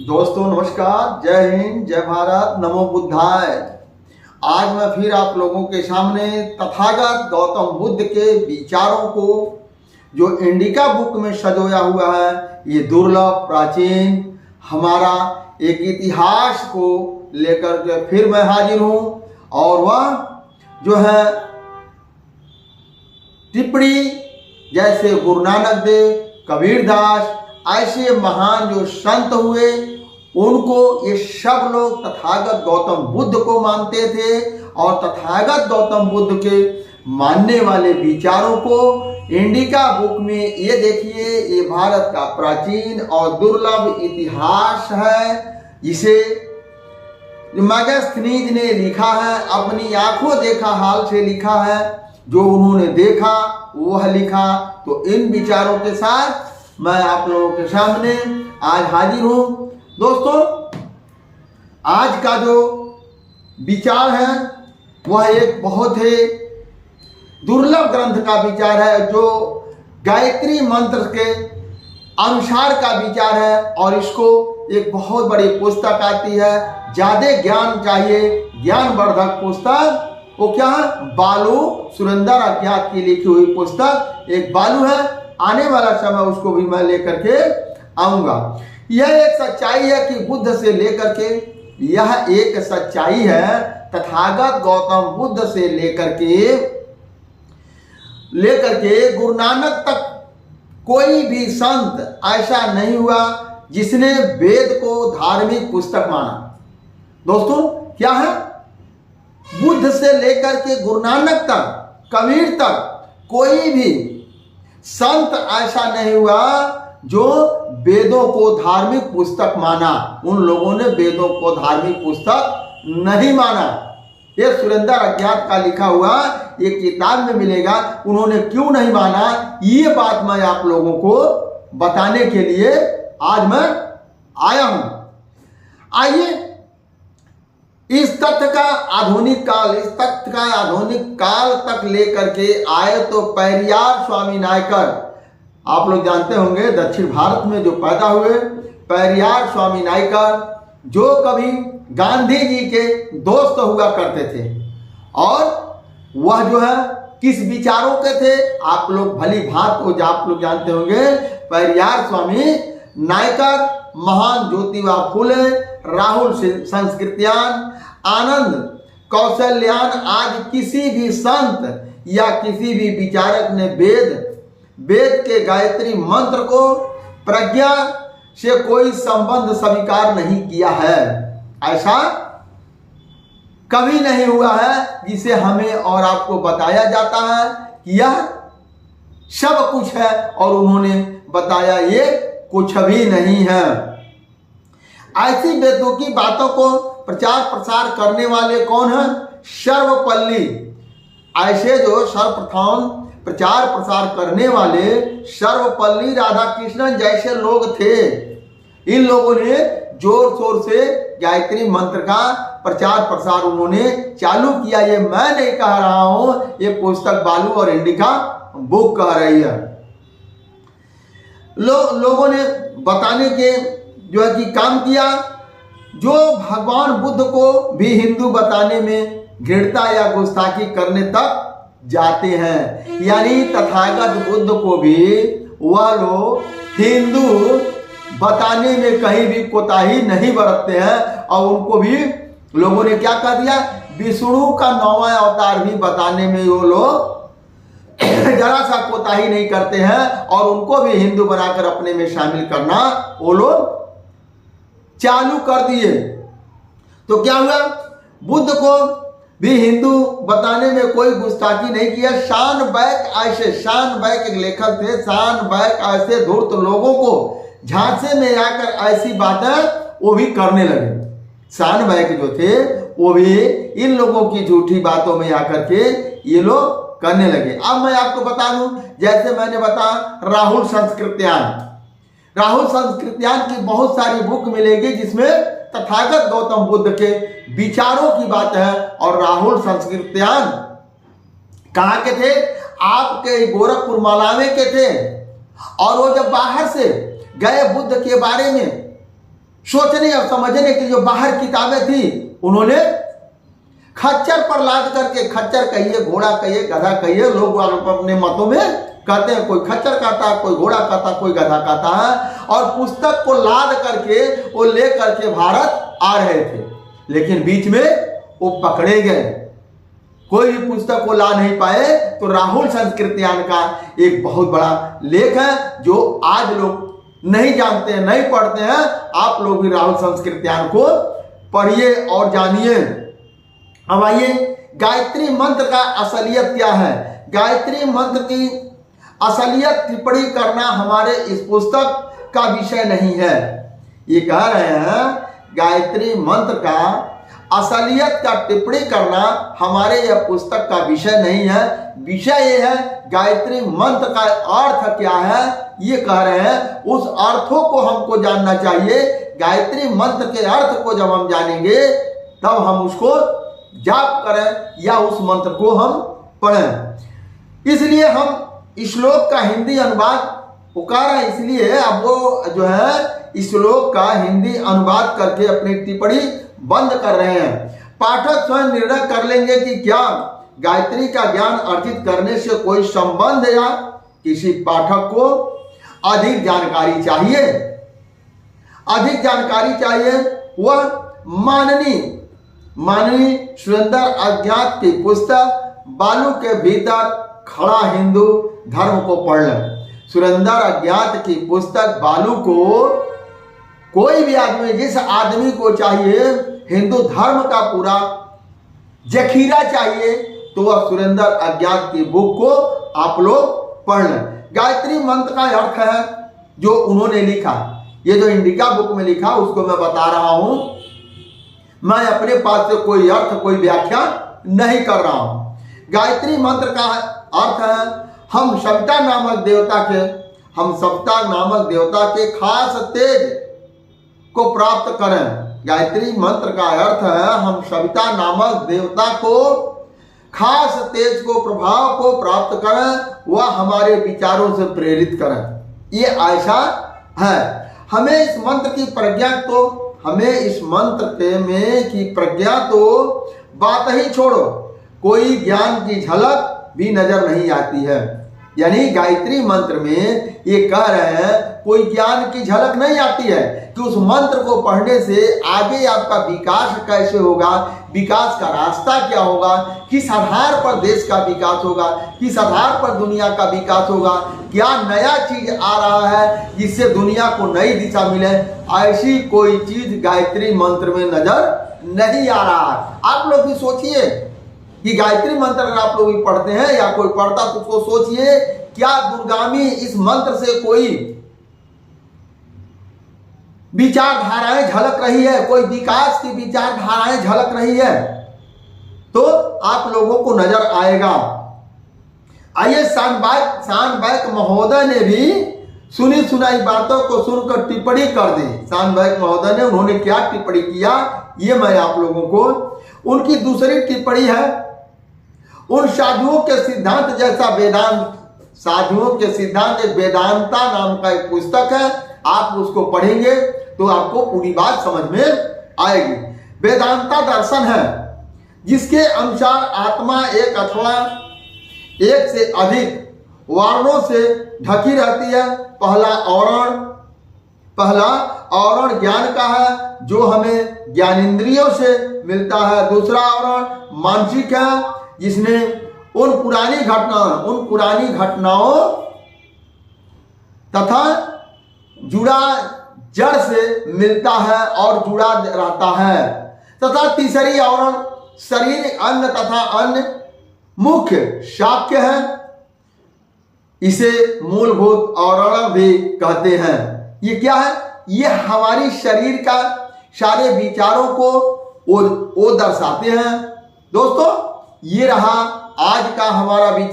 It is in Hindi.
दोस्तों नमस्कार, जय हिंद, जय भारत, नमो बुद्धाय। आज मैं फिर आप लोगों के सामने तथागत गौतम बुद्ध के विचारों को जो इंडिका बुक में सजोया हुआ है, ये दुर्लभ प्राचीन हमारा एक इतिहास को लेकर के फिर मैं हाजिर हूँ। और वह जो है टिप्पणी जैसे गुरु नानक देव, कबीरदास, ऐसे महान जो संत हुए, उनको ये सब लोग तथागत गौतम बुद्ध को मानते थे और तथागत गौतम बुद्ध के मानने वाले विचारों को इंडिका बुक में ये देखिए, ये भारत का प्राचीन और दुर्लभ इतिहास है। जिसे मैगस्थनीज ने लिखा है, अपनी आंखों देखा हाल से लिखा है, जो उन्होंने देखा वह लिखा। तो इन विचारों के साथ मैं आप लोगों के सामने आज हाजिर हूं। दोस्तों, आज का जो विचार है वह एक बहुत ही दुर्लभ ग्रंथ का विचार है, जो गायत्री मंत्र के अनुसार का विचार है। और इसको एक बहुत बड़ी पुस्तक आती है, ज्यादा ज्ञान चाहिए, ज्ञानवर्धक पुस्तक। वो क्या है? बालू सुरेंद्र अज्ञात की लिखी हुई पुस्तक एक बालू है। आने वाला समय उसको भी मैं लेकर के आऊंगा। यह एक सच्चाई है कि बुद्ध से लेकर के, यह एक सच्चाई है तथागत गौतम बुद्ध से लेकर के गुरु नानक तक कोई भी संत ऐसा नहीं हुआ जिसने वेद को धार्मिक पुस्तक माना। दोस्तों, क्या है? बुद्ध से लेकर के गुरु नानक तक, कबीर तक कोई भी संत ऐसा नहीं हुआ जो वेदों को धार्मिक पुस्तक माना। उन लोगों ने वेदों को धार्मिक पुस्तक नहीं माना। ये सुरेंद्र अज्ञात का लिखा हुआ एक किताब में मिलेगा। उन्होंने क्यों नहीं माना, ये बात मैं आप लोगों को बताने के लिए आज मैं आया हूं। आइए इस तथ्य का आधुनिक काल तक लेकर के आए तो पेरियार स्वामी नायकर, आप लोग जानते होंगे, दक्षिण भारत में जो पैदा हुए पेरियार स्वामी नायकर, जो कभी गांधी जी के दोस्त हुआ करते थे। और वह जो है किस विचारों के थे, आप लोग भली भांत को आप लोग जानते होंगे। पेरियार स्वामी नायकर महान ज्योतिबा फुले, राहुल संस्कृत्यान, आनंद कौशल्यान, आज किसी भी संत या किसी भी विचारक ने वेद के गायत्री मंत्र को प्रज्ञा से कोई संबंध स्वीकार नहीं किया है। ऐसा कभी नहीं हुआ है जिसे हमें और आपको बताया जाता है कि यह सब कुछ है, और उन्होंने बताया ये कुछ भी नहीं है। ऐसी बेतुकी बातों को प्रचार प्रसार करने वाले कौन हैं? सर्वपल्ली। ऐसे जो सर्वप्रथम प्रचार प्रसार करने वाले सर्वपल्ली राधाकृष्णन जैसे लोग थे। इन लोगों ने जोर शोर से गायत्री मंत्र का प्रचार प्रसार उन्होंने चालू किया। ये मैं नहीं कह रहा हूं, ये पुस्तक बालू और इंडिका बुक कह रही है। लोगों ने बताने के जो है कि काम किया, जो भगवान बुद्ध को भी हिंदू बताने में घृणता या गुस्ताखी करने तक जाते हैं। यानी तथागत बुद्ध को भी वह लोग हिंदू बताने में कहीं भी कोताही नहीं बरतते हैं। और उनको भी लोगों ने क्या कर दिया, विष्णु का 9वां अवतार भी बताने में वो लोग जरा सा कोताही नहीं करते हैं, और उनको भी हिंदू बनाकर अपने में शामिल करना वो लोग चालू कर दिए। तो क्या हुआ, बुद्ध को भी हिंदू बताने में कोई गुस्ताखी नहीं किया। शान बैक एक लेखक थे, शान बैक ऐसे धूर्त लोगों को झांसे में आकर ऐसी बातें वो भी करने लगे। शान बैक जो थे वो भी इन लोगों की झूठी बातों में आकर के ये लोग करने लगे। अब मैं आपको बता दूं, जैसे मैंने बताया राहुल संस्कृत्यान की बहुत सारी बुक मिलेगी जिसमें तथागत गौतम बुद्ध के विचारों की बात है। और राहुल संस्कृत्यान कहाँ के थे? आपके गोरखपुर मालावे के थे। और वो जब बाहर से गए बुद्ध के बारे में सोचने और समझने की जो बाहर किताबें थी उन्होंने खच्चर पर लाद करके, खच्चर कहिए, घोड़ा कहिए, गधा कहिए, लोग अपने मतों में कहते हैं, कोई खच्चर कहता है, कोई घोड़ा कहता है, कोई गधा कहता है, और पुस्तक को लाद करके वो ले करके भारत आ रहे थे। लेकिन बीच में वो पकड़े गए, कोई भी पुस्तक को ला नहीं पाए। तो राहुल संस्कृत्यान का एक बहुत बड़ा लेख है जो आज लोग नहीं जानते हैं, नहीं पढ़ते हैं। आप लोग भी राहुल संस्कृत्यान को पढ़िए और जानिए। अब आइए, गायत्री मंत्र का असलियत क्या है। गायत्री मंत्र की असलियत टिप्पणी करना हमारे इस पुस्तक का विषय नहीं है। ये कह रहे हैं गायत्री मंत्र का असलियत का टिप्पणी करना हमारे यह पुस्तक का विषय नहीं है। विषय ये है गायत्री मंत्र का अर्थ क्या है, ये कह रहे हैं। उस अर्थों को हमको जानना चाहिए। गायत्री मंत्र के अर्थ को जब हम जानेंगे तब हम उसको जाप करें या उस मंत्र को हम पढ़ें। इसलिए हम श्लोक का हिंदी अनुवाद वो कह रहे हैं, इसलिए अब वो जो है श्लोक का हिंदी अनुवाद करके अपनी टिप्पणी बंद कर रहे हैं। पाठक स्वयं निर्णय कर लेंगे कि क्या गायत्री का ज्ञान अर्जित करने से कोई संबंध या किसी पाठक को अधिक जानकारी चाहिए। अधिक जानकारी चाहिए वह माननीय सुरेंद्र अज्ञात की पुस्तक बालू के भीतर खड़ा हिंदू धर्म को पढ़ लें। सुरेंद्र अज्ञात की पुस्तक बालू को कोई भी आदमी, जिस आदमी को चाहिए हिंदू धर्म का पूरा जखीरा चाहिए, तो वह सुरेंद्र अज्ञात की बुक को आप लोग पढ़ लें। गायत्री मंत्र का अर्थ है जो उन्होंने लिखा, ये जो इंडिका बुक में लिखा उसको मैं बता रहा हूं। मैं अपने पास से कोई अर्थ, कोई व्याख्या नहीं कर रहा हूं। गायत्री मंत्र का अर्थ है हम सविता नामक देवता के खास तेज को प्राप्त करें। गायत्री मंत्र का अर्थ है हम सविता नामक देवता को खास तेज को, प्रभाव को प्राप्त करें, वह हमारे विचारों से प्रेरित करें। ये ऐसा है। हमें इस मंत्र की प्रज्ञा तो बात ही छोड़ो, कोई ज्ञान की झलक भी नजर नहीं आती है। यानी गायत्री मंत्र में ये कह रहे हैं कोई ज्ञान की झलक नहीं आती है कि उस मंत्र को पढ़ने से आगे आपका विकास कैसे होगा, विकास का रास्ता क्या होगा, किस आधार पर देश का विकास होगा, किस आधार पर दुनिया का विकास होगा, क्या नया चीज आ रहा है जिससे दुनिया को नई दिशा मिले। ऐसी कोई चीज गायत्री मंत्र में नजर नहीं आ रहा है। आप लोग भी सोचिए कि गायत्री मंत्र अगर आप लोग भी पढ़ते हैं या कोई पढ़ता तो उसको सोचिए, क्या दुर्गामी इस मंत्र से कोई विचारधाराएं झलक रही है, कोई विकास की विचारधाराएं झलक रही है, तो आप लोगों को नजर आएगा। आइए, शानबैक महोदय ने भी सुनी सुनाई बातों को सुनकर टिप्पणी कर दी। शानबैक महोदय ने, उन्होंने क्या टिप्पणी किया ये मैं आप लोगों को, उनकी दूसरी टिप्पणी है उन साधुओं के सिद्धांत जैसा वेदांत। साधुओं के सिद्धांत एक वेदांता नाम का एक पुस्तक है, आप उसको पढ़ेंगे तो आपको पूरी बात समझ में आएगी। वेदांता दर्शन है जिसके अनुसार आत्मा एक अथवा एक से अधिक वर्णों से ढकी रहती है। पहला आवरण ज्ञान का है जो हमें ज्ञानेंद्रियों से मिलता है। दूसरा आवरण मानसिक है जिसने उन पुरानी घटनाओं तथा जुड़ा जड़ से मिलता है और जुड़ा रहता है। तथा तीसरी आवरण शरीर, अंग तथा अन्य मुख्य शाक्य है। इसे मूलभूत आवरण भी कहते हैं। ये क्या है? ये हमारी शरीर का सारे विचारों को वो दर्शाते हैं। दोस्तों, ये रहा आज का हमारा विचार।